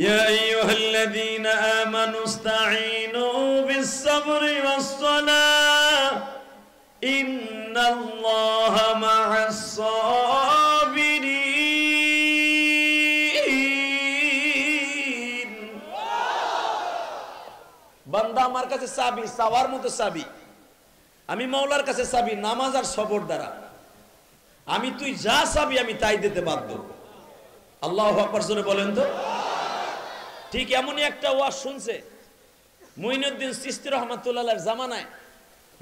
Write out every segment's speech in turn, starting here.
ইয়া আইয়ুহাল্লাযীনা আমানু ইসতাঈনু বিস-সাবরি ওয়াস-সালাহ ইন্নাল্লাহা মা'আস-সাবিরিন। বান্দা আমার কাছে চাবি, চাওয়ার মতো চাবি। আমি মাওলার কাছে চাবি নামাজ আর সবর দ্বারা। আমি তুই যা চাবি আমি তাই দিতে বাধ্য। আল্লাহু আকবার জোরে বলেন তো। ঠিক এমনই একটা ওয়াজ শুনছে মুঈনুদ্দিন চিশতি রাহমাতুল্লাহর জামানায়।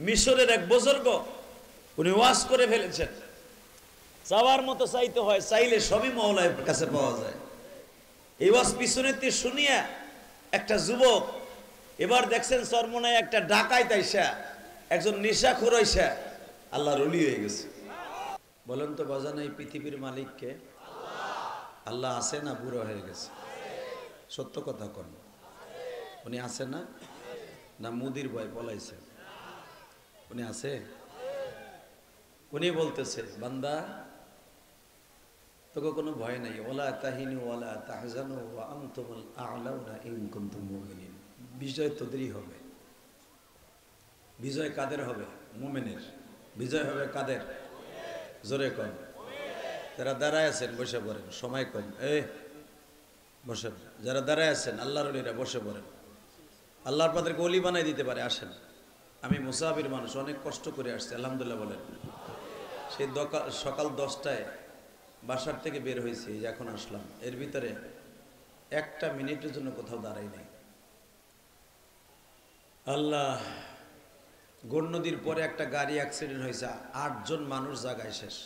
মিশরের এক বুজুর্গ উনি ওয়াজ করে ফেলেছেন, চাওয়ার মতো চাইতে হয়, চাইলে সবই মাওলার কাছে পাওয়া যায়। এই ওয়াজ পিছনেতে শুনিয়া একটা যুবক এবার দেখছেন চরমনায় একটা ডাকাইত আইসা, একজন নেশাখোর আইসা আল্লাহর ওলি হয়ে গেছে। বলেন তো বাজান, এই পৃথিবীর মালিককে আল্লাহ আছে না বুড়ো হয়ে গেছে? সত্য কথা কোন, উনি আছে না? না মুদির ভয় পলাইছে? উনি আছে। উনি বলতেছে বান্দা তোকে কোনো ভয় নাই, ওয়ালা তাহিনু ওয়ালা তাহজানু ওয়া আনতুমুল আ'লাউনা ইন কুনতুম মুমিনিন। বিজয় তোদেরই হবে। বিজয় কাদের হবে? মুমিনের। বিজয় হবে কাদের? জোরে কম। যারা দাঁড়ায় আছেন বসে পড়েন, সময় কম। বসেন। যারা দাঁড়ায় আছেন আল্লাহর ওলিরা বসে পড়েন। আল্লাহর পাদেরকে ওলি বানাই দিতে পারে। আসেন। আমি মুসাফির মানুষ, অনেক কষ্ট করে আসছি, আলহামদুলিল্লাহ বলেন। সেই সকাল 10টায় বাসার থেকে বের হয়েছি, এখন আসলাম। এর ভিতরে একটা মিনিটের জন্য কোথাও দাঁড়াই নাই। আল্লাহ, গোর নদীর পরে একটা গাড়ি অ্যাক্সিডেন্ট হয়েছে, 8 জন মানুষ জায়গায় শেষ।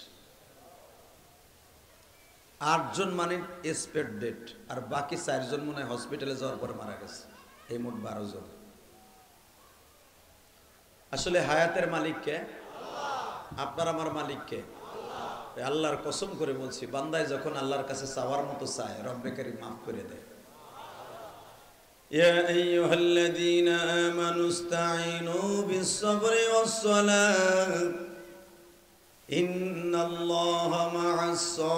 8 জন মানে স্পট ডেট, আর বাকি 4 জন মনে হয় হসপিটালে যাওয়ার পরে মারা গেছে। এই মোট 12 জন। আসলে হায়াতের মালিককে? আপনার আমার মালিককে? আল্লাহর কসম করে বলছি, বান্দায় যখন আল্লাহর কাছে চাওয়ার মতো চায়, রব্বে কারীম মাফ করে দেয়। ইয়া আইয়ুহাল্লাযীনা আমানু ইসতাঈনু বিস-সাবরি ওয়াস-সালাহ ইন্নাল্লাহা মা'আস-সাবিরিন।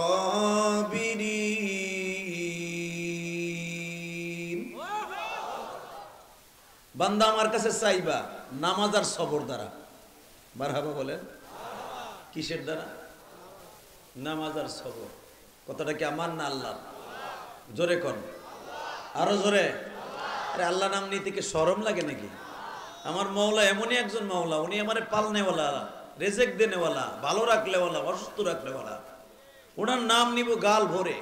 বান্দা আমার কাছে চাইবা নামাজ আর সবর দ্বারা। মারহাবা বলেন। কিসের দ্বারা? নামাজ আর সবর। কথাটা কি আমার না আল্লাহর? জোরে কর, আরো জোরে। আরে আল্লাহ নাম নিতে কি শরম লাগে নাকি? আমার মওলা এমনই একজন মওলা, উনি আমারে পালনেওয়ালা, রেজেক দেনেওয়ালা, ভালো রাখলেওয়ালা, অসুস্থ রাখলেওয়ালা। ওনার নাম নিব গাল ভরে।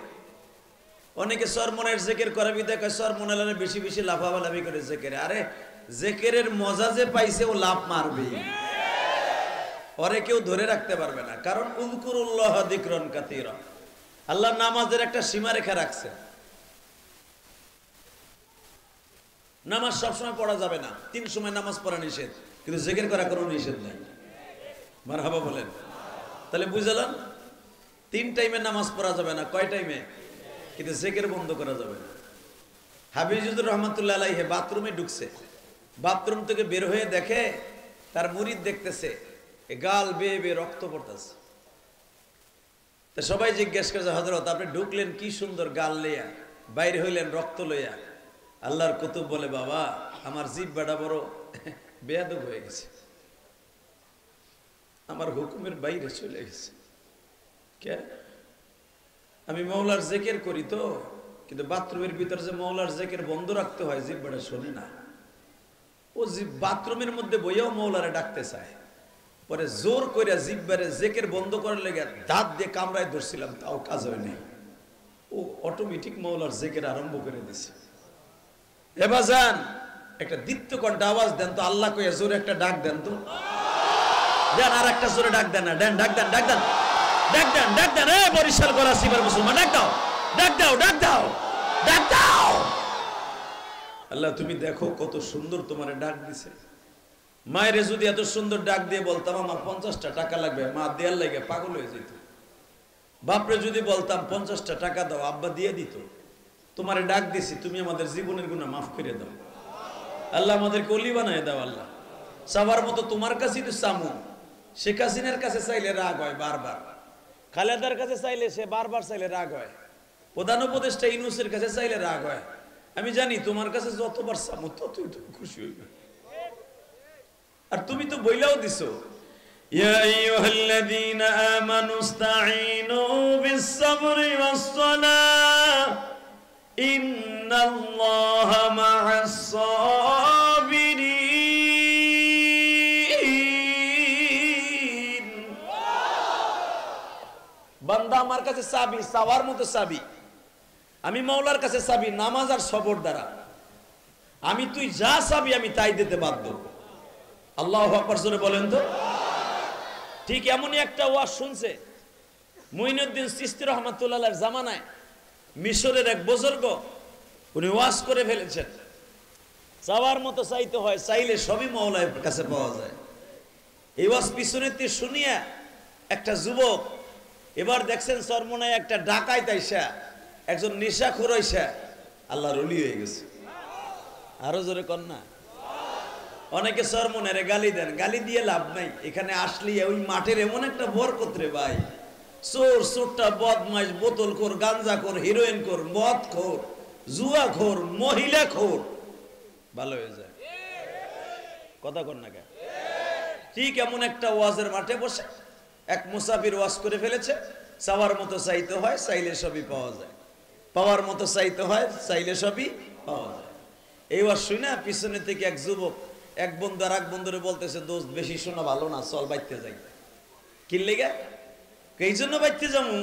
অনেকে সরমনের জেকের করে বিদায় কয় সরমনের বেশি বেশি লাফালাফি করে জেকের। আরে জেকেরের মজা যে পাইছে ও লাফ মারবে, পরে কেউ ধরে রাখতে পারবে না। কারণ উযকুরুল্লাহ যিকরান কাসীরা, আল্লাহ নামাজের একটা সীমারেখা রাখছে। নামাজ সবসময় পড়া যাবে না, 3 সময় নামাজ পড়া নিষেধ, কিন্তু জিকির করা কোনো নিষেধ নাই। মারহাবা বলেন। তাহলে বুঝালাম 3 টাইমে নামাজ পড়া যাবে না। কয় টাইমে? কিন্তু জিকির বন্ধ করা যাবে না। হাফিজুর রহমাতুল্লাহ আলাইহি বাথরুমে ঢুকছে, বাথরুম থেকে বের হয়ে দেখে তার মুরিদ দেখতেছে গাল বেয়ে বেয়ে রক্ত পড়তেছে। তা সবাই জিজ্ঞেস করছে, হযরত আপনি ঢুকলেন কি সুন্দর গাল লইয়া, বাইরে হইলেন রক্ত লইয়া। আল্লাহর কুতুব বলে, বাবা আমার জিহ্বাটা বড় বেয়াদব হয়ে গেছে, আমার হুকুমের বাইরে চলে গেছে। কে? আমি মওলার জিকির করি তো, কিন্তু বাথরুমের ভিতর যে মওলার জিকির বন্ধ রাখতে হয়, জিহ্বাটা শুনি না। ও বাথরুমের মধ্যে বইয়াও মওলারে ডাকতে চায়। পরে জোর করে জিহ্বারে জিকির বন্ধ করার লেগে দাঁত দিয়ে কামড়ায় ধরছিলাম, তাও কাজ হয়নি। ও অটোমেটিক মওলার জিকির আরম্ভ করে দিছে। এবার যান একটা দীপ্ত কণ্ঠে আওয়াজ দেন তো, আল্লাহ কইয়া জোরে একটা ডাক দেন তো। দেন আর একটা জোরে ডাক দেন না, দেন ডাক দেন, ডাক দেন, ডাক দেন, ডাক দেন। এই বরিশাল গলা সিবার মুসলমান, ডাক দাও, ডাক দাও, ডাক দাও, ডাক দাও। আল্লাহ তুমি দেখো কত সুন্দর তোমারে ডাক দিছে। মায়েরে যদি এত সুন্দর ডাক দিয়ে বলতাম আমার 50টা টাকা লাগবে, মা দেয়ার লাগে পাগল হয়ে যেত। বাপরে যদি বলতাম 50টা টাকা দাও, আব্বা দিয়ে দিত। তোমারে ডাক দিছি, তুমি আমাদের জীবনের গুনাহ মাফ করে দাও। আল্লাহ আমাদেরকে ওলি বানায় দাও। আল্লাহ সবার মতো তোমার কাছেই তো চামু। শেখ হাসিনার কাছে চাইলে রাগ হয় বারবার, খালেদার কাছে চাইলে সে বারবার চাইলে রাগ হয়, প্রধান উপদেষ্টা ইউনূসের কাছে চাইলে রাগ হয়। আমি জানি তোমার কাছে যতবার চামো ততই তুমি খুশি হইবে। আর তুমি তো বইলাও দিছো, ইয়া আইয়ুহাল্লাযীনা আমানু ইসতাঈনু বিস-সাবরি ওয়াস-সালাহ ইন্নাল্লাহা মা'আস-সাবিরিন। বান্দা আমার কাছে চাবি, চাওয়ার মতো চাবি। আমি মাওলার কাছে চাবি নামাজ আর সবর দ্বারা। আমি তুই যা চাবি আমি তাই দিতে বাধ্য। আল্লাহু আকবার জোরে বলেন তো। ঠিক এমনই একটা ওয়াজ শুনছে মুঈনুদ্দিন চিশতি রাহমাতুল্লাহর জামানায়, মিশরের এক বুজুর্গ, উনি ওয়াজ করে ফেলেছেন, চাওয়ার মতো চাইতে হয়, চাইলে সবই মাওলার কাছে পাওয়া যায়। এই ওয়াজ পিছনেতে শুনিয়া একটা যুবক এবার দেখছেন চরমনায় একটা ডাকাইত আইসা, একজন নেশাখোর আইসা আল্লাহর ওলি হয়ে গেছে। আরো জোরে কর না। অনেকে চরমনারে গালি দেন, গালি দিয়ে লাভ নাই। এখানে আসলে ওই মাঠের এমন একটা বরকত রে ভাই, চোর চোরটা বদমাইশ, বোতলখোর, গাঞ্জাখোর, হিরোইনখোর, মদখোর, জুয়াখোর, মহিলাখোর ভালো হয়ে যায়। কথা কর না কেন? ঠিক এমন একটা ওয়াজের মাঠে বসে এক মুসাফির ওয়াজ করে ফেলেছে, চাওয়ার মতো চাইতে হয়, চাইলে সবই পাওয়া যায়। পাওয়ার মতো চাইতে হয়, চাইলে সবই পাওয়া যায়। এই ওয়াজ শুনে না পিছনে থেকে এক যুবক এক বন্ধু আর এক বন্ধুরে বলতেছে, দোস্ত বেশি শোনা ভালো না, চল বাইতে যাই। কি লেগে? এই জন্য বাইতে যাবো,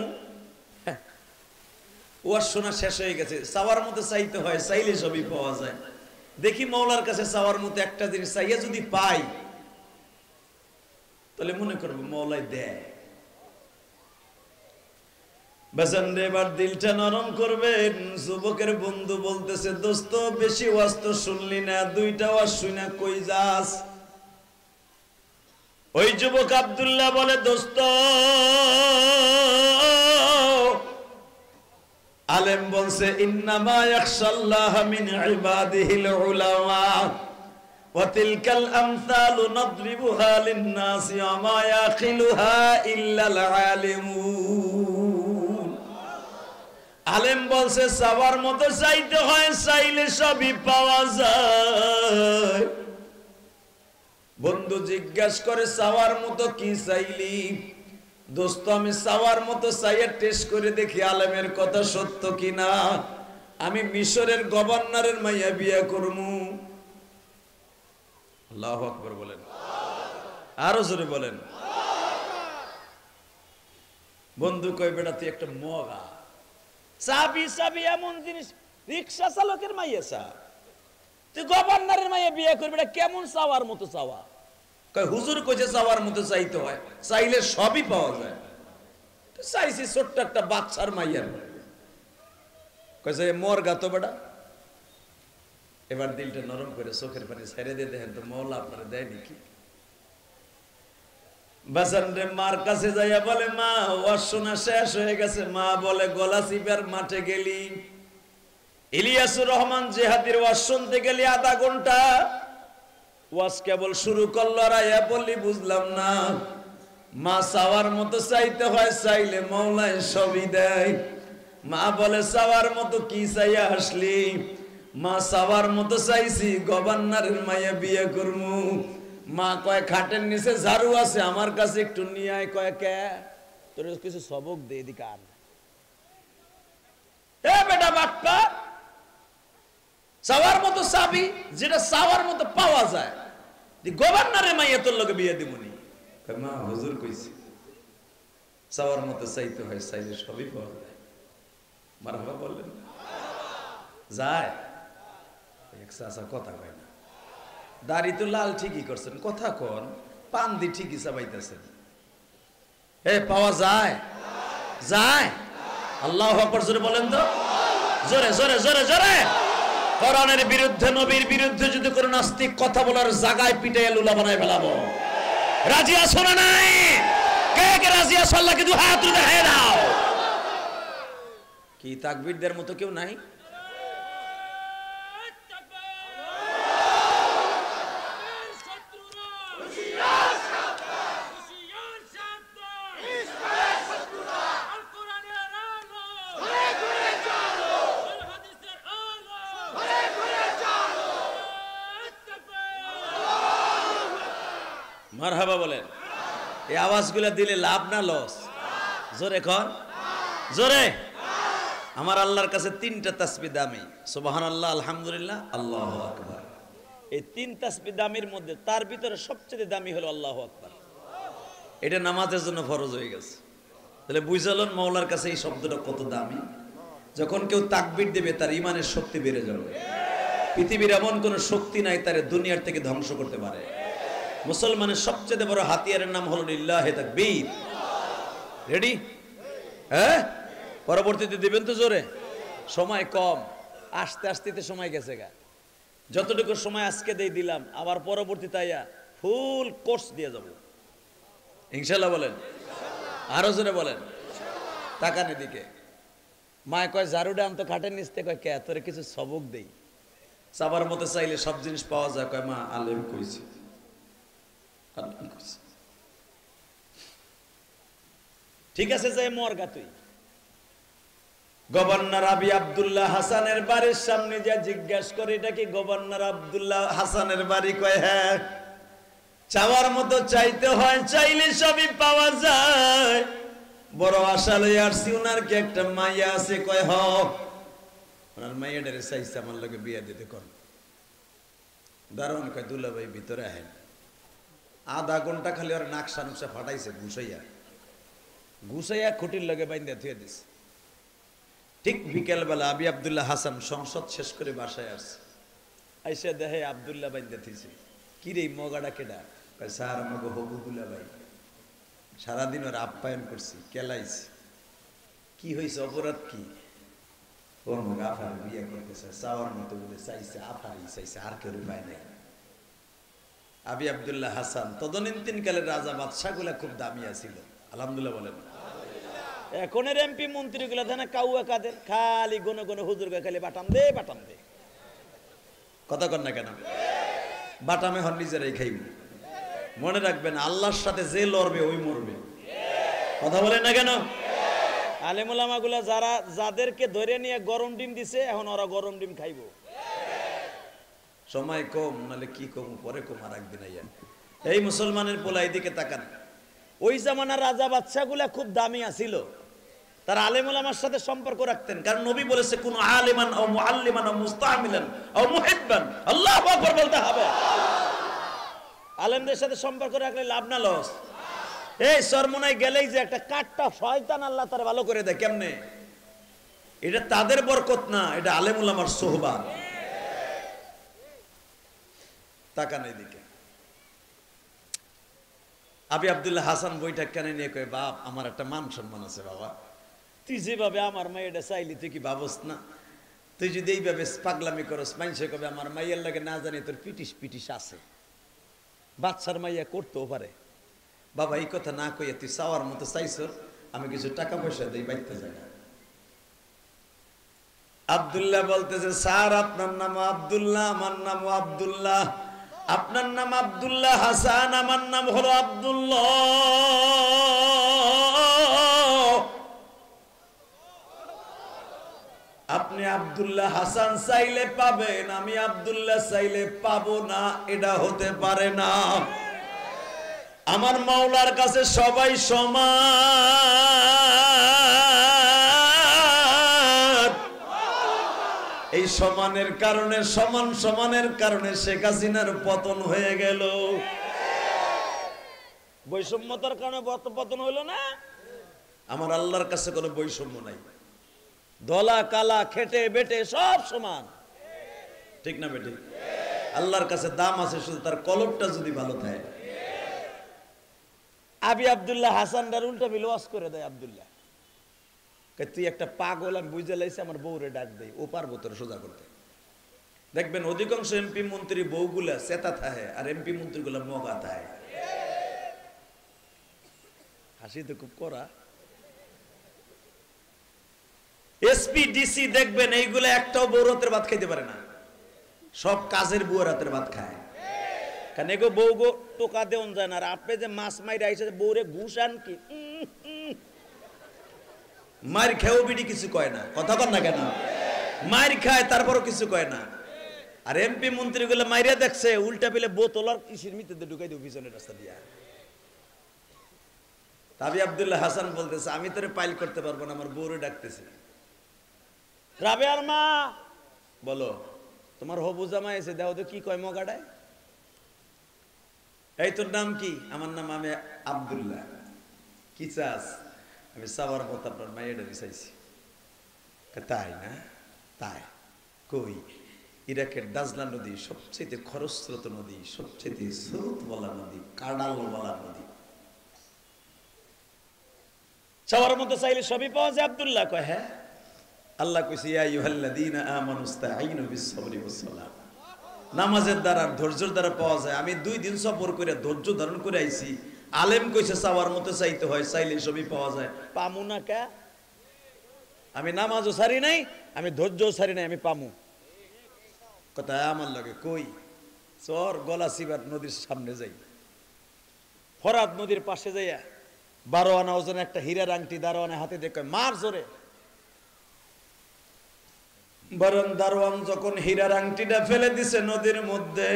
ওয়াজ শোনা শেষ হয়ে গেছে। চাওয়ার মতো চাইতে হয়, চাইলে সবই পাওয়া যায়। দেখি মাওলার কাছে চাওয়ার মতো একটা জিনিস চাইয়া যদি পাই, তাহলে মনে করবো মাওলাই দেয়। বেজান এবার দিলটা নরম করবেন। যুবকের বন্ধু বলতেছে, দোস্ত বেশি ওয়াজ তো শুনলি না, দুইটা ওয়াজ শুনা কই যাস? ওই যুবক আব্দুল্লাহ বলে, দোস্ত আলেম বলছে ইন্নামা ইয়াখশাল্লাহা মিন ইবাদিহিল উলামা ওয়া তিলকাল আমসালু নাদরিবুহা লিন-নাসি ওয়া মা ইয়াকিলুহা ইল্লাল আলিমুন। আলেম বলছে চাওয়ার মতো চাইতে হয়, চাইলে সবই পাওয়া যায়। বন্ধু জিজ্ঞাসা করে, চাওয়ার মতো কি চাইলি? দোস্ত আমি চাওয়ার মতো চাইয়া টেস্ট করে দেখি আলেমের কথা সত্য কিনা। আমি মিশরের গভর্নরের মাইয়া বিয়া করমু। আল্লাহু আকবার বলেন, আরো জোরে বলেন। বন্ধু কই, বেটা তুই একটা মগা, চাবি চাবি এমন জিনিস, রিক্সা চালকের মাইয়া চা, তুই গভর্নরের মাইয়া বিয়া করবি, এটা কেমন চাওয়ার মতো চাওয়া? কই হুজুর কইছে চাওয়ার মতো চাইতে হয়, চাইলে সবই পাওয়া যায়। চাইছি ছোট্ট একটা বাচ্চার মাইয়ার, কইছে মরগা তো বেটা। এবার দিলটা নরম করে চোখের পানি ছেড়ে দিয়ে দেখেন তো মওলা আপনারা দেয় নাকি। বাসান রে মার কাছে যাইয়া বলে, মা ওয়াজ শোনা শেষ হয়ে গেছে। মা বলে, গলা চিপার মাঠে গেলি, ইলিয়াসুর রহমান জিহাদির ওয়াজ শুনতে গেলি আধা ঘন্টা, ওয়াজ কেবল শুরু করলো আর আয়া বললি বুঝলাম না। মা চাওয়ার মতো চাইতে হয়, চাইলে মাওলায় সবই দেয়। মা বলে, চাওয়ার মতো কি চাইয়া আসলি? মা চাওয়ার মতো চাইছি গভর্নরের মাইয়া বিয়ে করমু। মা কয়, খাটের নিচে ঝাড়ু আছে, আমার কাছে একটু নিয়ে আয়। কয়, কে তোর কিছু সবক দে এদিকে আন। এ বেটা বাট্টা, চাওয়ার মতো চাবি, যেটা চাওয়ার মতো পাওয়া যায়, গভর্নরের মাইয়া তোর লগে বিয়ে দিবনি। মা হুজুর কইছে চাওয়ার মতো চাইতে হয়, চাইলে সবই পাওয়া যায়। মারহাবা বললেন যায়। এক চাচা কথা কয় না, দাড়ি তো লাল ঠিকই করছেন, কথা কন, পান দি ঠিকই চাবাইতেছেন। এ পাওয়া যায়, যায়। আল্লাহু আকবার জোরে বলেন তো, জোরে জোরে জোরে জোরে। কোরআনের বিরুদ্ধে, নবীর বিরুদ্ধে যদি কোনো নাস্তিক কথা বলার জায়গায় পিটাইয়া লুলা বানায় ফেলাবো। রাজি আছো না নাই? কে কে রাজি আছো? আল্লাহকে দুই হাত তুলে দেখায় দাও। কি তাকবীরদের মতো কেউ নাই? মারহাবা বলেন। এই আওয়াজগুলো দিলে লাভ না লস? জোরে কর, জোরে। আমার আল্লাহর কাছে 3টা তাসবিহ দামি, সুবহানাল্লাহ, আলহামদুলিল্লাহ, আল্লাহু আকবার। এই 3 তাসবিহ দামির মধ্যে তার ভিতরে সবচেয়ে দামি হলো আল্লাহু আকবার। এটা নামাজের জন্য ফরজ হয়ে গেছে। তাহলে বুঝালেন মাওলার কাছে এই শব্দটা কত দামি। যখন কেউ তাকবীর দেবে তার ইমানের শক্তি বেড়ে যাবে। পৃথিবীর এমন কোন শক্তি নাই তারে দুনিয়ার থেকে ধ্বংস করতে পারে। মুসলমানের সবচেয়ে বড় হাতিয়ারের নাম হলো লিল্লাহে তাকবীর। রেডি? হ্যাঁ, পরবর্তীতে দিবেন তো জোরে। সময় কম, আস্তে আস্তে সময় গেছে গা। যতটুকু সময় আজকে দিলাম, আবার পরবর্তীতে আইয়া ফুল কোর্স দিয়ে যাব ইনশাআল্লাহ। বলেন, আরো জোরে বলেন। তাকান এদিকে। মায় কয় ঝাড়ুটা আনতো খাটের নিচতে, কয় কে তোরে কিছু সবক দেই। চাবার মতো চাইলে সব জিনিস পাওয়া যায়। কয় মা আলেম কইছে, আলেম কইছে। ঠিক আছে, যাই মরগা তুই। গভর্নর আবি আব্দুল্লাহ হাসানের বাড়ির সামনে যা জিজ্ঞাসা করে এটা কি গভর্নর আব্দুল্লাহ হাসানের বাড়ি? কয় হ্যাঁ। চাওয়ার মতো চাইতে হয়, চাইলে সবই পাওয়া যায়। বড় আশা লই আসছি, উনার কি একটা মাইয়া আছে? কয় হ। ওনার মাইয়াটারে চাইছে আমার লগে বিয়া দিতে। কোন দারোয়ান কয় দুলা ভাই ভিতরে আহেন। আধা ঘন্টা খালি ওর নাকশা নুকশা ফাটাইছে, ঘুষাইয়া খুঁটির লগে বাইন্দা থুয়ে দিছে। ঠিক বিকেলবেলা আবি আব্দুল্লাহ হাসান সংসদ শেষ করে বাসায় আসছে। আইসা দেখে আব্দুল্লাহ বাইন্দা থুইছে। কি রে মগাটা কেডা? কয় স্যার আমাকে হবু দুলা ভাই। সারাদিন ওর আপ্যায়ন করছি, কেলাইছি। কি হয়েছে, অপরাধ কি? ওর মুখ আফার বিয়ে করতেছে, চাওয়ার মতো বলে চাইছে, আফারই চাইছে, আর কেউ পায় নাই। আবি আব্দুল্লাহ হাসান তদনীন্তন কালের রাজা বাদশাহ গুলা খুব দামিয়া ছিল। আলহামদুলিল্লাহ বলেন। এখনের এমপি মন্ত্রী গুলা দেনা কাউয়া কাদের, খালি গনে গনে হুজুর খালি বাটাম দে বাটাম দে। কথা কন না কেন? বাটামে হন নিজেরাই খাইব। মনে রাখবেন, আল্লাহর সাথে যে লড়বে ওই মরবে। কথা বলেন না কেন? আলেম ওলামা গুলা যারা যাদেরকে ধরে নিয়ে গরম ডিম দিছে, এখন ওরা গরম ডিম খাইব। সময় কম, নাহলে কি কম, পরে কম আর একদিন আইয়া। এই মুসলমানের পোলাই দিকে তাকান। ওই জামানার রাজা বাদশাহ গুলা খুব দামি আছিল। তারা আলেম ওলামার সাথে সম্পর্ক রাখতেন, কারণ নবী বলেছে কোন আলিমান ও মুআল্লিমান ও মুস্তামিলান ও মুহিব্বান, আল্লাহু আকবার বলতে হবে। আলেমদের সাথে সম্পর্ক রাখলে লাভ না লস? এই সরমনায় গেলেই যে একটা কাটটা শয়তান আল্লাহ তার ভালো করে দেয়। কেমনে? এটা তাদের বরকত না, এটা আলেম ওলামার সোহবাত। তাকান এদিকে। আবি আব্দুল্লাহ হাসান বইটা কেন নিয়ে কয়, বাপ আমার একটা মান সম্মান আছে বাবা। তুই যেভাবে আমার মাইয়াটা চাইলি তুই কি ভাবস না? তুই যদি এইভাবে পাগলামি করস, মানুষে কবে আমার মাইয়ার লাগে না জানি তোর পিটিস পিটিস আছে। বাচ্চার মাইয়া করতেও পারে। বাবা এই কথা না কইয়া তুই চাওয়ার মতো চাইছ, আমি কিছু টাকা পয়সা দিই, বাইতে যাই না। আব্দুল্লাহ বলতেছে, স্যার আপনার নাম আব্দুল্লাহ, আমার নাম আব্দুল্লাহ। আপনার নাম আব্দুল্লাহ হাসান, আমার নাম হলো আব্দুল্লাহ। আপনি আব্দুল্লাহ হাসান চাইলে পাবেন, আমি আব্দুল্লাহ চাইলে পাবো না, এটা হতে পারে না। আমার মাওলার কাছে সবাই সমান। এই সমানের কারণে, সমানের কারণে শেখ হাসিনার পতন হয়ে গেল। বৈষম্যতার কারণে পতন হইল না। আমার আল্লাহর কাছে কোনো বৈষম্য নাই। দলা কালা খেটে বেটে সব সমান, ঠিক না বেটে? আল্লাহর কাছে দাম আছে শুধু তার কলবটা যদি ভালো থাকে। আবি আব্দুল্লাহ হাসানদার উল্টা বিল ওয়াজ করে দেয় আব্দুল্লাহ, তুই একটা পাগল, আমি বুঝে লাইছি, আমার বউরে ডাক দেয়, ও পারবো তোর সোজা করতে। দেখবেন অধিকাংশ এমপি মন্ত্রী বউগুলা চেতা থাকে, আর এমপি মন্ত্রীগুলা মগা থাকে। হাসি তো খুব করা। এসপি ডিসি দেখবেন এইগুলা একটাও বউ রাতের ভাত খাইতে পারে না, সব কাজের বউ রাতের ভাত খায়। কারণ এগো বউ গো টোকা দেওয়া যায় না। আর আপনি যে মাছ মাইরে আইসে বউরে ঘুষ আন কি, মার খেয়েও বিডি কিছু কয় না। কথা কন না কেন? মার খায় তারপরও কিছু কয় না। আর এমপি মন্ত্রীগুলো মাইরা দেখছে উল্টা পেলে বোতল আর কিসের মিতে ঢুকাই দেব পিছনের রাস্তা দিয়া। তাবি আব্দুল্লাহ হাসান বলতেছে আমি তোরে পাইল করতে পারবো না, আমার বউরে ডাকতেছে। রাবেয়ার মা বলো তোমার হবু জামাই এসে দাও তো কি কয় মগাড়ায়। এই তোর নাম কি? আমার নাম আমি আব্দুল্লাহ। কি চাস? আমি সাবার মতো আপনার মাইয়াটা চাইছি। তাই না? তাই কই ইরাকের দাজলা নদী সবচেয়ে খরস্রোত নদী, সবচেয়ে স্রোত বলা নদী, কাডাল বলা নদী। চাওয়ার মতো চাইলে সবই পাওয়া যায়। আব্দুল্লাহ কয় হ্যাঁ। আল্লাহ কইছে ইয়া আইয়ুহাল্লাযীনা আমানুস্তাঈনু বিস-সাবরি ওয়াস-সালাহ। নামাজের দ্বারা ধৈর্যের দ্বারা পাওয়া যায়। আমি 2 দিন সবর করে ধৈর্য ধারণ করে আইছি। আলেম কইছে চাওয়ার মতো চাইতে হয়, চাইলে সবই পাওয়া যায়। পামু না কে? আমি নামাজও ছাড়ি নাই, আমি ধৈর্যও ছাড়ি নাই, আমি পামু। কথা আমার লাগে কই চর গলাচিবার নদীর সামনে যাই, ফরাত নদীর পাশে যাইয়া 12 আনা ওজন একটা হীরার আংটি দারোয়ানের হাতে দেখে মার জোরে। বরং দারোয়ান যখন হীরার আংটিটা ফেলে দিছে নদীর মধ্যে,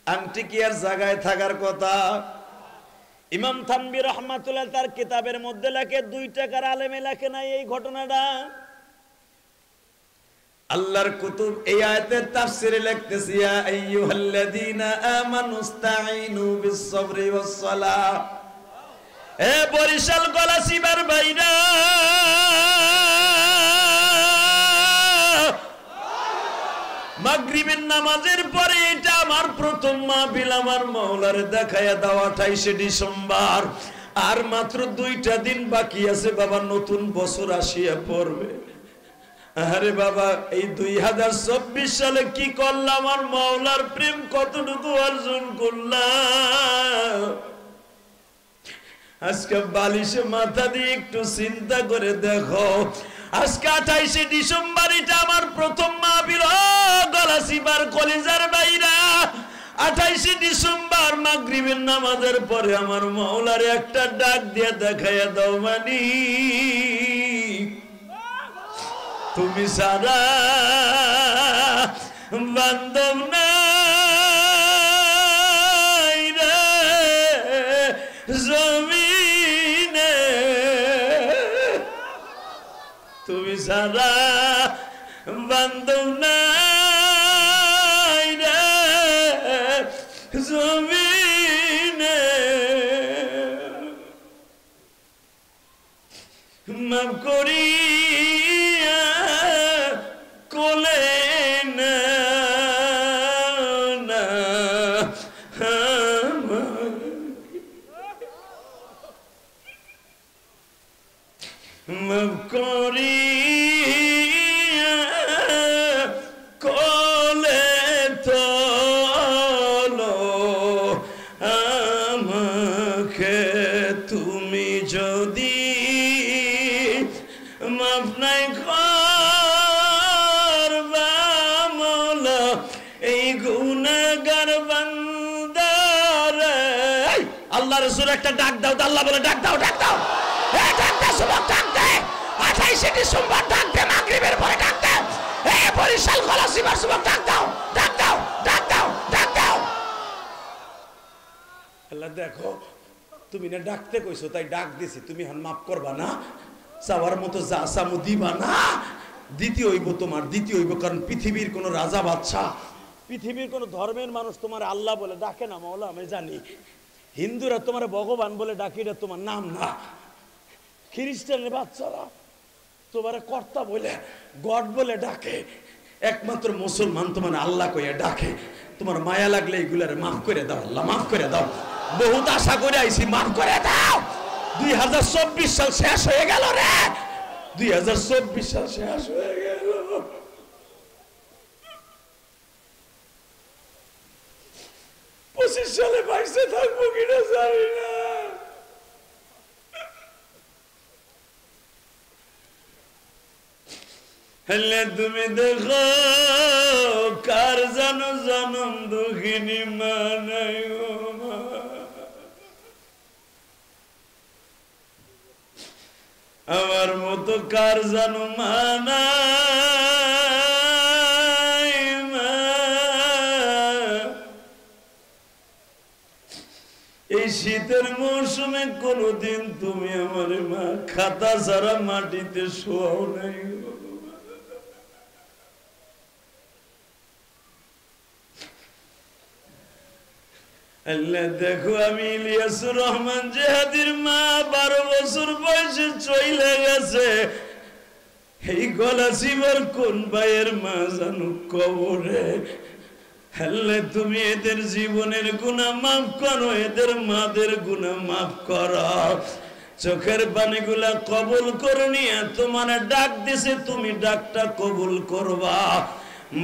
আংটি কি আর জায়গায় থাকার কথা? ইমাম থানবী রহমাতুল্লাহ তার কিতাবের মধ্যে লেখে 2 টাকার আলেমে লেখে নাই এই ঘটনাটা। আল্লাহর কুতুব এই আয়াতের তাফসিরে লিখতেছে ইয়া আইয়ুহাল্লাযীনা আমানুস্তাঈনু বিস-সাবরি ওয়াস-সালাহ। এ বরিশাল গলাচিবার বাইরা, মাগরিবের নামাজের পরে এটা আমার প্রথম মাহফিল। আমার মাওলার দেখায়া দাও 28 ডিসেম্বর। আর মাত্র 2টা দিন বাকি আছে বাবা, নতুন বছর আসিয়া পড়বে। আরে বাবা এই 2024 সালে কি করলাম? আমার মাওলার প্রেম কতটুকু অর্জন করলাম? আজকে বালিশে মাথা দিয়ে একটু চিন্তা করে দেখো। আজকে 28 ডিসেম্বর, এটা আমার প্রথম মাহফিল। গলাচিবার কলিজার বাইরা, 28 ডিসেম্বর মাগরিবের নামাজের পরে আমার মাওলার একটা ডাক দিয়ে দেখাইয়া দাও মানি তুমি সারা বান্ধব নাই রে জমিনে, তুমি সারা বান্ধব নাই রে জমিনে। মাফ করি কোলে না মাফ করি কোলে তোলো আমাকে তুমি যদি মাফ নাই করবা মোলা এই গুনাহগার বান্দারে। আল্লাহ রাসূল একটা ডাক দাও, আল্লাহ বলে ডাক দাও, ডাক দাও, এই ডাক দাও, সবাই ডাক দে। 28 ডিসেম্বর ডাক দে, মাগরিবের পরে ডাক দে। এই বরিশাল গলাচিবার সবাই ডাক দাও, ডাক দাও, ডাক দাও, ডাক দাও। আল্লাহ দেখো তুমি না ডাকতে কইছো তাই ডাক দিছি, তুমি এখন মাফ করবা না? চাওয়ার মতো যা চামু দিবা না? দ্বিতীয় হইব তোমার, দ্বিতীয় হইব। কারণ পৃথিবীর কোন রাজা বাদশা, পৃথিবীর কোন ধর্মের মানুষ তোমার আল্লাহ বলে ডাকে না মাওলা, আমি জানি। হিন্দুরা তোমার ভগবান বলে ডাকে, এটা তোমার নাম না। খ্রিস্টানের বাচ্চারা তোমার কর্তা বলে গড বলে ডাকে। একমাত্র মুসলমান তোমার আল্লাহ কইয়া ডাকে। তোমার মায়া লাগলে এগুলারে মাফ করে দাও আল্লাহ, মাফ করে দাও। বহুত আশা করে আইছি, মাফ করে দাও। 2024 সাল শেষ হয়ে গেল রে, 2024 সাল শেষ হয়ে গেল। সালে বাইসে থাকবো কিনা জানি না। হলে তুমি দেখো কার জানো জনম দুঃখিনী মা নাই গো মা। আমার মতো কার জানো মা নাই, মা শীতের মৌসুমে কোনদিন তুমি আমার মা খাতা ছাড়া মাটিতে শোয়াও নাই। আল্লাহ দেখো আমি ইলিয়াসুর রহমান জেহাদির মা 12 বছর বয়সে চলে গেছে। এই গলা চিবার কোন ভাইয়ের মা জানো কবরে। আল্লাহ তুমি এদের জীবনের গুনাহ মাফ করো, এদের মাদের গুনাহ মাফ করো। চোখের পানিগুলা কবুল করে নিয়ে তোমার ডাক দিছে, তুমি ডাকটা কবুল করবা।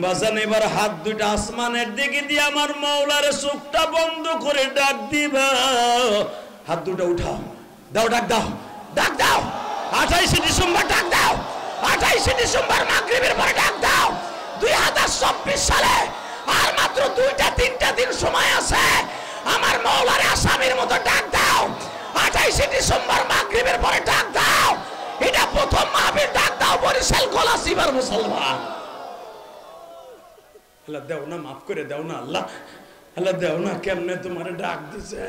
বাজান এবার হাত দুইটা আসমানের দিকে দিয়ে আমার মাওলার চোখটা বন্ধ করে ডাক দিবা। হাত দুটো উঠাও, দাও ডাক দাও, ডাক দাও। 28 ডিসেম্বর ডাক দাও, 28 ডিসেম্বর মাগরিবের পরে ডাক দাও। 2024 সালে আর মাত্র 2-3টা দিন সময় আছে। আমার মাওলার আসামির মতো ডাক দাও। 28 ডিসেম্বর মাগরিবের পরে ডাক দাও। এটা প্রথম মাহফিল, ডাক দাও বরিশাল গলাচিবার মুসলমান। আল্লাহ দেও না, মাফ করে দেও না আল্লাহ। আল্লাহ দেও না, কেমনে তোমার ডাক দিছে।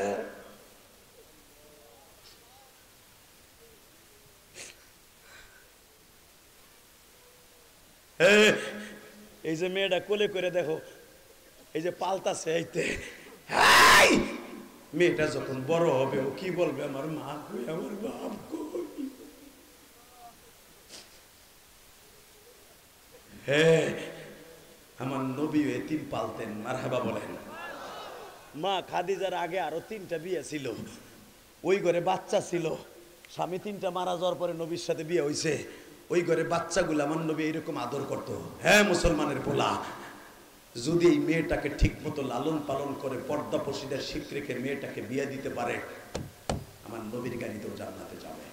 এই যে মেয়েটা কোলে করে দেখো, এই যে পাল্টাছে এইতে। মেয়েটা যখন বড় হবে ও কি বলবে, আমার মা কই, আমার বাপ কই। হ্যাঁ, আমার নবী এতিম পালতেন, মারহাবা বলেন। মা খাদিজার আগে আরো 3টা বিয়ে ছিল, ওই ঘরে বাচ্চা ছিল। স্বামী 3টা মারা যাওয়ার পরে নবীর সাথে বিয়ে হয়েছে। ওই ঘরে বাচ্চাগুলো আমার নবী এরকম আদর করতো। হ্যাঁ মুসলমানের পোলা, যদি এই মেয়েটাকে ঠিক মতো লালন পালন করে পর্দা পশিদার শিখ রেখে মেয়েটাকে বিয়ে দিতে পারে, আমার নবীর গাড়িতেও জান্নাতে যাবে।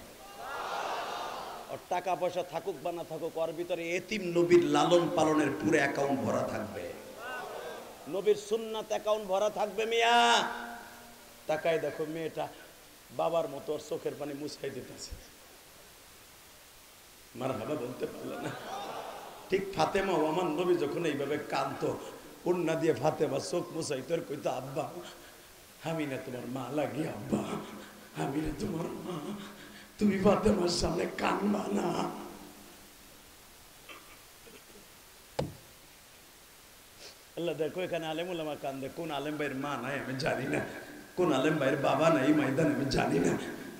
ওর টাকা পয়সা থাকুক বা না থাকুক, ওর ভিতরে এতিম নবীর লালন পালনের পুরো অ্যাকাউন্ট ভরা থাকবে। নবীর সুন্নাত অ্যাকাউন্ট ভরা থাকবে। মিয়া তাকায় দেখো, মেয়েটা বাবার মতো ওর চোখের পানি মুছাই দিতেছে। মারহাবা বলতে পারলে না। ঠিক ফাতেমা ও আমার নবী যখন এইভাবে কাঁদতো, কন্যা দিয়ে ফাতেমা চোখ মুছাই তোর কইতো, আব্বা আমি না তোমার মা লাগি, আব্বা আমি না তোমার মা, তুমি ফাতেমার সামনে কাঁদবা না। আল্লাহ দেখো এখানে আলেম উলামা কান্দে। কোন আলেম ভাইয়ের মা নাই আমি জানি না, কোন আলেম ভাইয়ের বাবা নাই ময়দান আমি জানি না।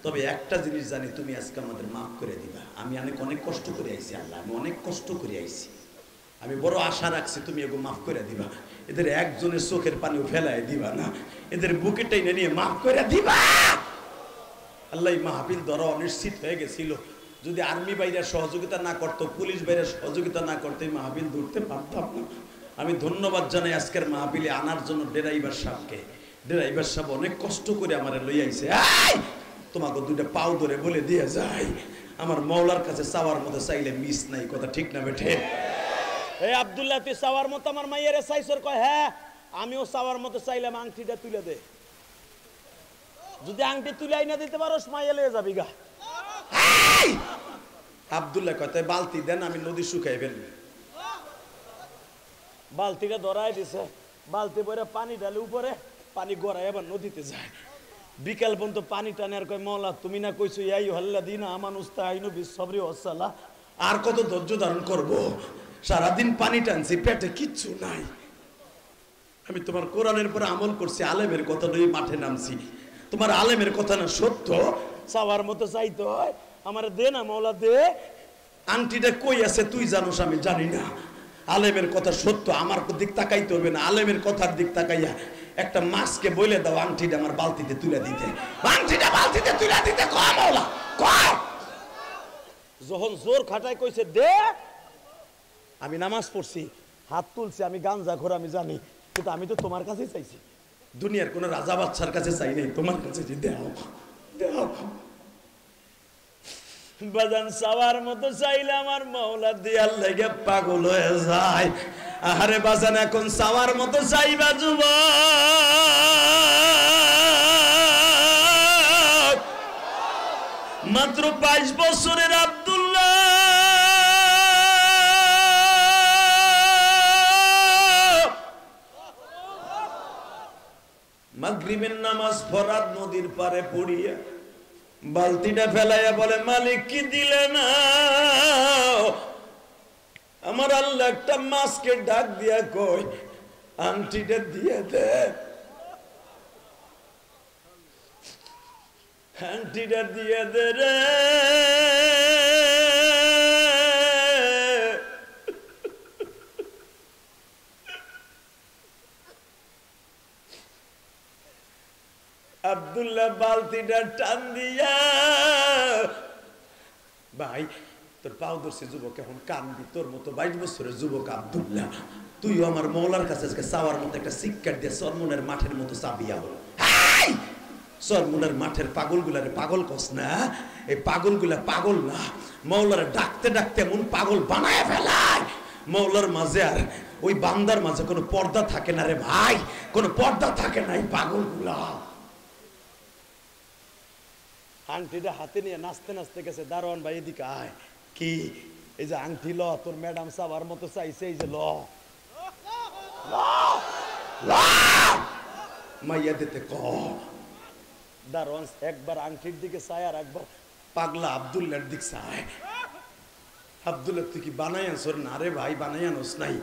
তবে একটা জিনিস জানি, তুমি আজকে আমাদের মাফ করে দিবা। আমি অনেক কষ্ট করে আইছি আল্লাহ, আমি অনেক কষ্ট করে আইছি। আমি বড় আশা রাখছি তুমি এগো মাফ করে দিবা। এদের একজনের চোখের পানিও ফেলায় দিবা না, এদের বুকে টেনে নিয়ে মাফ করে দিবা। আল্লাহ মাহফিল ধরা অনিশ্চিত হয়ে গেছিল। যদি আর্মি বাইরের সহযোগিতা না করতো, পুলিশ বাইরের সহযোগিতা না করতো, এই মাহফিল ধরতে পারতাম না। আমি ধন্যবাদ জানাই আজকের মাহফিলে আনার জন্য ড্রাইভার সাহেবকে। ড্রাইভার সাহেব অনেক কষ্ট করে আমার লই আইছে। তোমাকে 2টা পাও ধরে বলে দিয়ে যায়, আমার মওলার কাছে চাওয়ার মতো চাইলে মিস নাই। কথা ঠিক না বেঠে? এই আব্দুল্লাহ তুই চাওয়ার মতো আমার মাইয়ের চাইছর? কয় হ্যাঁ, আমিও চাওয়ার মতো চাইলাম, আংটিটা তুলে দে। যদি আংটি তুলে আইনা দিতে পারো মাইয়া লয়ে যাবি গা। আব্দুল্লাহ কয় তাই বালতি দেন, আমি নদী শুকাই ফেলবি। বালতিটা ধরাই দিছে, বালতি ভরে পানি ঢালে উপরে, পানি গড়াই আবার নদীতে যায়। বিকাল পর্যন্ত পানি টানে আর কয়, মওলা তুমি না কইছো ইয়া আইয়ুহাল্লাযীনা আমানুস্তাঈনু বিস-সাবরি ওয়াস-সালাহ। আর কত ধৈর্য ধারণ করব? সারাদিন পানি টানছি, পেটে কিচ্ছু নাই। আমি তোমার কোরআনের পরে আমল করছি, আলেমের কথা লই মাঠে নামছি। তোমার আলেমের কথা না সত্য, চাওয়ার মতো চাইতে হয়। আমার দে না মওলা দে। আংটিটা কই আছে তুই জানোস, আমি জানি না। আলেমের কথা সত্য, আমার দিক তাকাইতে হবে না, আলেমের কথার দিক তাকাইয়া একটা মাছকে বলে দাও আংটিটা আমার বালতিতে তুলে দিতে। আংটিটা বালতিতে তুলে দিতে কয় মওলা, কয়। যখন জোর খাটায় কইছে দে, আমি নামাজ পড়ছি, হাত তুলছি, আমি গাঞ্জাখোর আমি জানি, কিন্তু আমি তো তোমার কাছেই চাইছি। দুনিয়ার কোন রাজা বাদশার কাছে চাই নাই, তোমার কাছে যে দাও দাও। বাজান চাওয়ার মতো চাইলে আমার মওলা দিয়ার লাগে পাগল হয়ে যায়। আরে বাজান এখন চাওয়ার মতো চাইবা যুবক, মাত্র 22 বছরের আব্দুল্লাহ মাগরিবের নামাজ ফরজ নদীর পারে পড়িয়া বালতিটা ফেলাইয়া বলে মালিক কি দিলে না? আমার আল্লাহ একটা মাছকে ডাক দিয়া কই আংটিটা দিয়ে দে, আংটিটা দিয়ে দে রে। আব্দুল্লাহ বালতিটা টান দিয়া, ভাই তোর পাও ধরছে যুবক, এখন কান্দি, তোর মতো 22 বছরের যুবক আব্দুল্লাহ, তুইও আমার মৌলার কাছে চাওয়ার মতো একটা শিক্ষা দিয়ে সরমনের মাঠের মতো চাবিয়া হল। সরমনের মাঠের পাগল গুলারে পাগল কস না, এই পাগল গুলা পাগল না, মৌলার ডাকতে ডাকতে এমন পাগল বানায় ফেলায়। মৌলার মাঝে আর ওই বান্দার মাঝে কোনো পর্দা থাকে না রে ভাই, কোনো পর্দা থাকে না। এই পাগল গুলা আংটিটা হাতে নিয়ে নাচতে নাচতে গেছে, দারোয়ান ভাই এদিকে আয়। কি এই যে আংটি ল, তোর ম্যাডাম সাবার মতো চাইছে, এই যে ল মাইয়া দিতে ক। দারোয়ান একবার আংটির দিকে চায় আর একবার পাগলা আব্দুল্লার দিক চায়। আব্দুল্লাহ তুই কি বানাই আনছর? না রে ভাই বানাই আনস নাই।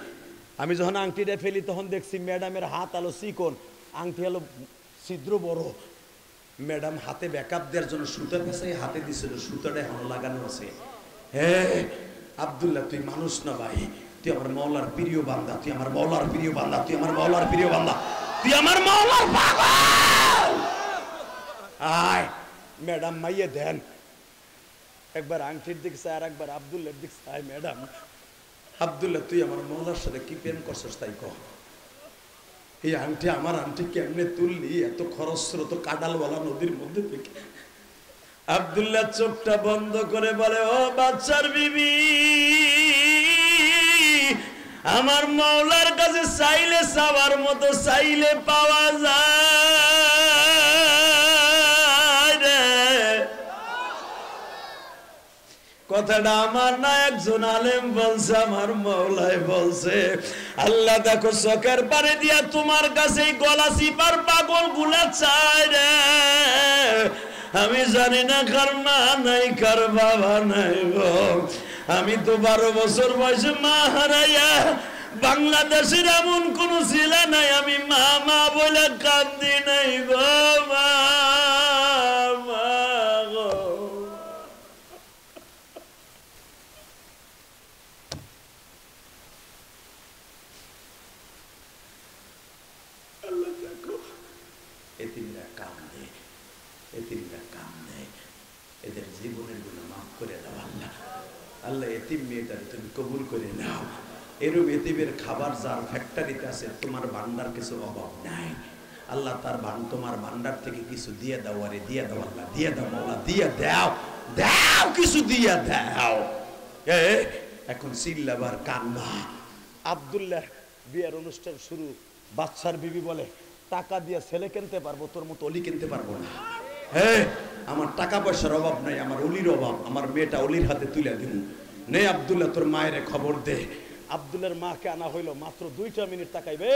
আমি যখন আংটিটা ফেলি তখন দেখছি ম্যাডামের হাত আলো চিকন, আংটি আলো ছিদ্র বড়। ম্যাডাম হাতে ব্যাকআপ দেওয়ার জন্য সুতা পেঁচাই হাতে দিছিল, সুতাটা এখনো লাগানো আছে। হ্যাঁ আব্দুল্লাহ তুই মানুষ না ভাই, তুই আমার মৌলার প্রিয় বান্দা, তুই আমার মৌলার প্রিয় বান্দা, তুই আমার মৌলার প্রিয় বান্দা, তুই আমার মৌলার পাগল। আয় ম্যাডাম মাইয়ে দেন, একবার আংটির দিক চায় আর একবার আব্দুল্লাহর দিক চায়। ম্যাডাম আব্দুল্লাহ তুই আমার মৌলার সাথে কি প্রেম করছিস তাই কহ। এই আংটি আমার আংটি কেমনে তুললি এত খরস্রোত কাঁডালওয়ালা নদীর মধ্যে থেকে? আব্দুল্লাহ চোখটা বন্ধ করে বলে, ও বাচ্চার বিবি, আমার মৌলার কাছে চাইলে চাওয়ার মতো চাইলে পাওয়া যায় রে। কথাটা আমার না একজন আলেম বলছে, আমার মৌলাই বলছে। আল্লাহ দেখো চোখের পারে দিয়া তোমার কাছে গলা চিপার পাগল গুলা চায় রে। আমি জানি না কার মা নাই কার বাবা নাই গো। আমি তো 12 বছর বয়সে মা হারাইয়া বাংলাদেশের এমন কোন ছেলে নাই আমি মা মা বলে কান্দি নাই গো। মা গো আল্লাহ দেখো এতিমরা কান্দে, এতিমরা কান্দে, এদের জীবনের গুনাহ মাফ করে দাও আল্লাহ। আল্লাহ এতিম মেয়েটাকে তুমি কবুল করে নাও। এরূপ এতিমের খাবার যার ফ্যাক্টরিতে আছে, তোমার ভান্ডার কিছু অভাব নাই আল্লাহ, তার তোমার ভান্ডার থেকে কিছু দিয়ে দাও। আরে দিয়ে দাও আল্লাহ, দিয়ে দাও মাওলা, দিয়ে দাও, দাও কিছু দিয়ে দাও। এখন চিল্লাবার কান্না। আব্দুল্লাহ বিয়ের অনুষ্ঠান শুরু, বাচ্চার বিবি বলে টাকা দিয়ে ছেলে কিনতে পারবো, তোর মতো অলি কিনতে পারবো না। আমার টাকা পয়সার অভাব নাই, আমার অলির অভাব, আমার মেয়েটা অলির হাতে তুলে দিব। নে আব্দুল্লাহ তোর মায়ের খবর দে। আব্দুল্লাহর মাকে আনা হইলো, মাত্র 2টা মিনিট তাকাইবে।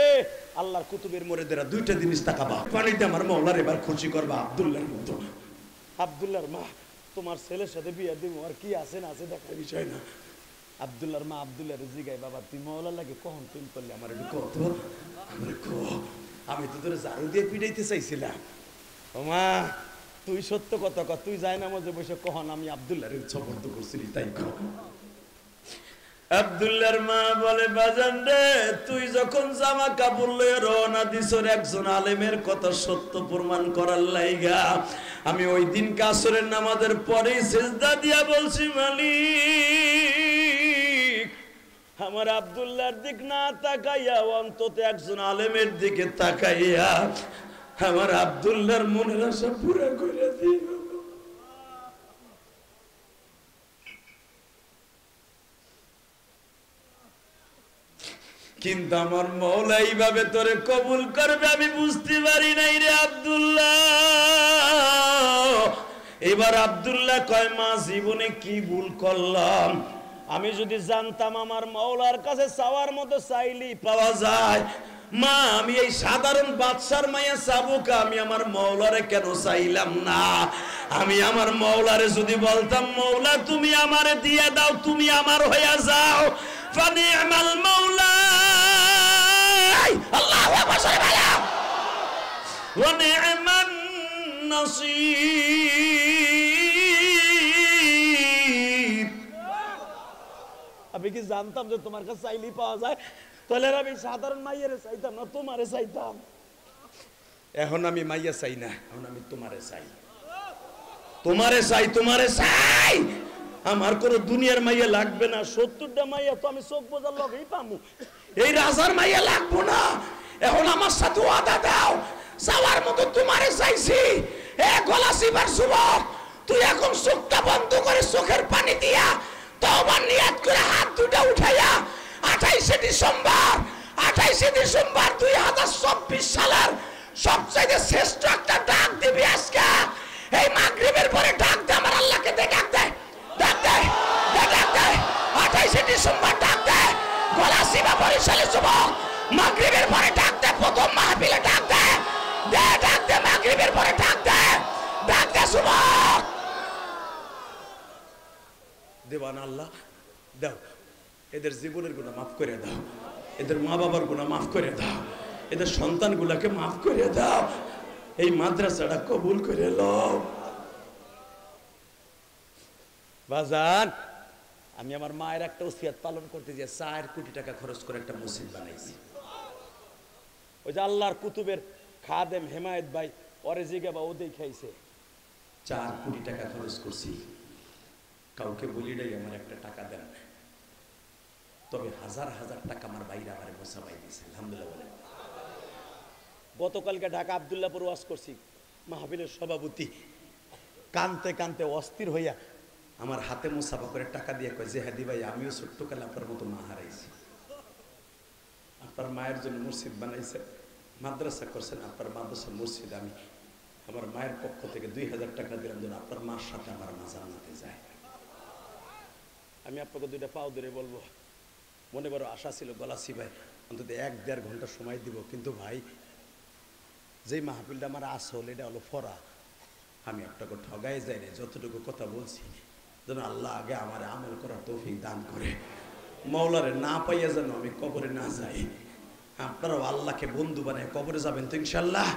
আল্লাহর কুতুবের মুরিদেরা 2টা জিনিস তাকাবা, পানিতে আমার মওলার এবার খুশি করবা আব্দুল্লাহর মতো। আব্দুল্লাহর মা, তোমার ছেলের সাথে বিয়ে দিব, আর কি আছে না আছে দেখার বিষয় না। আব্দুল্লাহর মা আব্দুল্লাহর জিগায়, বাবা তুই মওলার লাগে কখন প্রেম করলে আমার একটু কত, আমার আমি তো তোর ঝাড়ু দিয়ে পিটাইতে চাইছিলাম। ও মা তুই সত্য কথা কর, তুই যাই না মধ্যে বসে কখন আমি আব্দুল্লাহর সবর্দ করছিলি তাই কহ। আব্দুল্লাহর মা বলে, বাজান রে তুই যখন জামা কাপড় লয়ে রওনা দিছর একজন আলেমের কথা সত্য প্রমাণ করার লাইগা, আমি ওই দিন কাসরের নামাজের পরে সিজদা দিয়া বলছি, মালিক আমার আব্দুল্লাহর দিক না তাকাইয়া অন্তত একজন আলেমের দিকে তাকাইয়া আমার আব্দুল্লাহর মনের আশা পুরা করে দিন। কিন্তু আমার মওলা এইভাবে তোরে কবুল করবে আমি বুঝতে পারি নাই রে আব্দুল্লাহ। এবার আব্দুল্লাহ কয়, মা জীবনে কি ভুল করলাম? আমি যদি জানতাম আমার মাওলার কাছে চাওয়ার মতো চাইলেই পাওয়া যায়, মা আমি এই সাধারণ বাদশার মাইয়া চাবুকা আমি আমার মাওলারে কেন চাইলাম না? আমি আমার মাওলারে যদি বলতাম মাওলা তুমি আমারে দিয়ে দাও, তুমি আমার হইয়া যাও, ফানি'মাল মাওলা আল্লাহু আকবার সুবহানাল্লাহ ওয়া নি'মান নাসীর। আমি কি জানতাম যে তোমার কাছে চাইলেই পাওয়া যায়, তাহলে আমি সাধারণ মাইয়ারে চাইতাম না, তোমারে চাইতাম। এখন আমি মাইয়া চাই না, এখন আমি তোমারে চাই, তোমারে চাই, তোমারে চাই। আমার কোন দুনিয়ার মাইয়া লাগবে না, 70টা মাইয়া তো আমি চোখ বোঝার লগেই পামু, এই রাজার মাইয়া লাগবো না। এখন আমার সাথে ওয়াদা দাও, চাওয়ার মতো তোমারে চাইছি। এ গলা চিবার যুবক, তুই এখন চোখটা বন্ধ করে চোখের পানি দিয়া তওবার নিয়ত করে হাত দুটা উঠাইয়া 28শে ডিসেম্বর 2024 সালের সবচেয়ে শ্রেষ্ঠ একটা ডাক দিবি আজকে। এই মাগরিবের পরে ডাক দে, আমার আল্লাহকে দে, ডাক দে, ডাক দে, ডাক দে, 28শে ডিসেম্বর ডাক দে। গলা চিবা বরিশালের যুবক, মাগরিবের পরে ডাক দে, প্রথম মাহফিলে ডাক দে, দে ডাক দে, মাগরিবের পরে ডাক দে, ডাক দে যুবক। দেবান আল্লাহ দাও, এদের জীবনের গুনাহ মাফ করে দাও, এদের মা বাবার গুনাহ মাফ করে দাও, এদের সন্তানগুলোকে মাফ করে দাও, এই মাদ্রাসাটা কবুল করে লও। বাজান আমি আমার মায়ের একটা ওসিয়াত পালন করতে গিয়ে 4 কোটি টাকা খরচ করে একটা মসজিদ বানাইছি। ওই যে আল্লাহর কুতুবের খাদেম হেমায়েত ভাই পরে জিগে বা ও দেখাইছে 4 কোটি টাকা খরচ করছি, কাউকে বলি নাই আমার একটা টাকা দেন, তবে হাজার হাজার টাকা আমার বাইরে আমার মোসাবাই দিয়েছে, আলহামদুলিল্লাহ বলে। গতকালকে ঢাকা আব্দুল্লাহপুর ওয়াজ করছি, মাহফিলের সভাপতি কানতে কানতে অস্থির হইয়া আমার হাতে মুসাফা করে টাকা দিয়ে কয় যে হাদি ভাই আমিও ছোট্টকালে আপনার মতো মা হারাইছি, আপনার মায়ের জন্য মসজিদ বানাইছেন, মাদ্রাসা করছেন, আপনার মাদ্রাসা মসজিদ আমি আমার মায়ের পক্ষ থেকে 2000 টাকা দিলাম যেন আপনার মার সাথে আমার মা জান্নাতে যায়। আমি আপনাকে 2টা পাও ধরে বলবো, মনে বড় আশা ছিল গলাসি ভাই অন্তত 1-1.5 ঘন্টা সময় দিব, কিন্তু ভাই যেই মাহফিলটা আমার আসল এটা হলো ফরা, আমি আপনাকে ঠগাই যাই না, যতটুকু কথা বলছি যেন আল্লাহ আগে আমার আমল করার তৌফিক দান করে, মাওলারে না পাইয়া যেন আমি কবরে না যাই। আপনারাও আল্লাহকে বন্ধু বানায় কবরে যাবেন তো ইনশাল্লাহ।